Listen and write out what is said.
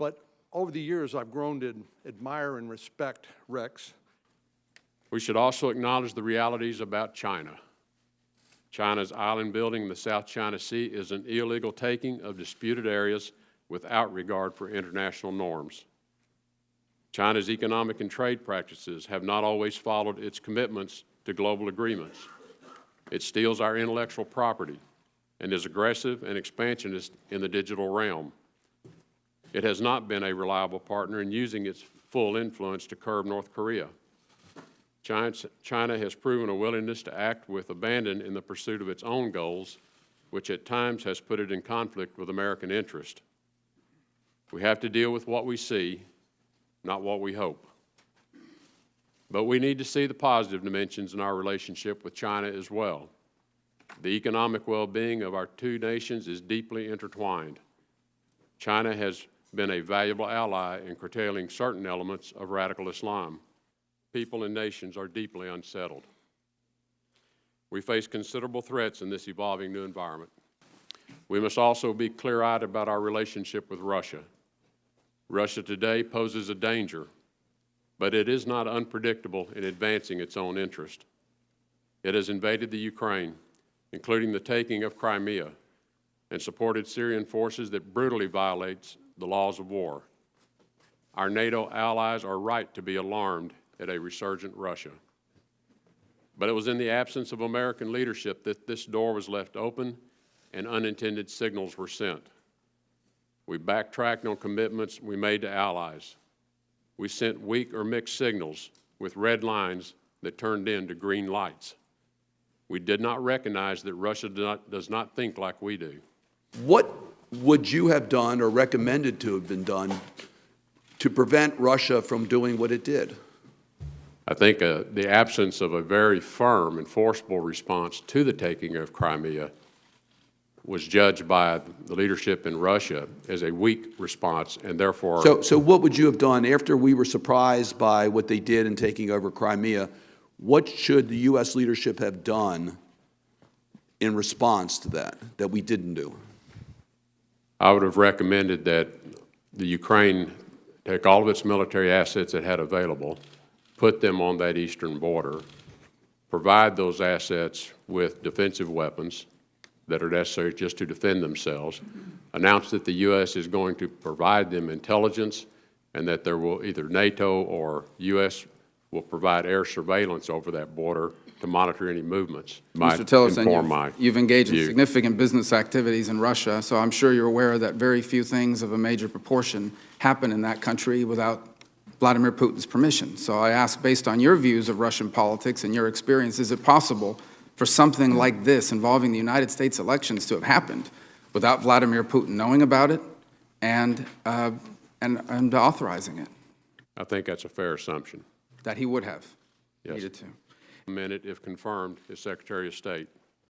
But over the years, I've grown to admire and respect Rex. We should also acknowledge the realities about China. China's island building in the South China Sea is an illegal taking of disputed areas without regard for international norms. China's economic and trade practices have not always followed its commitments to global agreements. It steals our intellectual property and is aggressive and expansionist in the digital realm. It has not been a reliable partner in using its full influence to curb North Korea. China has proven a willingness to act with abandon in the pursuit of its own goals, which at times has put it in conflict with American interest. We have to deal with what we see, not what we hope. But we need to see the positive dimensions in our relationship with China as well. The economic well-being of our two nations is deeply intertwined. China has been a valuable ally in curtailing certain elements of radical Islam. People and nations are deeply unsettled. We face considerable threats in this evolving new environment. We must also be clear-eyed about our relationship with Russia. Russia today poses a danger, but it is not unpredictable in advancing its own interest. It has invaded the Ukraine, including the taking of Crimea, and supported Syrian forces that brutally violates the laws of war. Our NATO allies are right to be alarmed at a resurgent Russia. But it was in the absence of American leadership that this door was left open and unintended signals were sent. We backtracked on commitments we made to allies. We sent weak or mixed signals with red lines that turned into green lights. We did not recognize that Russia does not think like we do. What would you have done or recommended to have been done to prevent Russia from doing what it did? I think the absence of a very firm and forceful response to the taking of Crimea was judged by the leadership in Russia as a weak response, and therefore... So what would you have done after we were surprised by what they did in taking over Crimea? What should the U.S. leadership have done in response to that we didn't do? I would have recommended that the Ukraine take all of its military assets it had available, put them on that eastern border, provide those assets with defensive weapons that are necessary just to defend themselves, announce that the U.S. is going to provide them intelligence and that there will either NATO or U.S. will provide air surveillance over that border to monitor any movements. Mr. Tillerson, you've engaged in significant business activities in Russia, so I'm sure you're aware that very few things of a major proportion happen in that country without Vladimir Putin's permission. So I ask, based on your views of Russian politics and your experience, is it possible for something like this involving the United States elections to have happened without Vladimir Putin knowing about it and authorizing it? I think that's a fair assumption. That he would have Yes. needed to. If confirmed, as Secretary of State.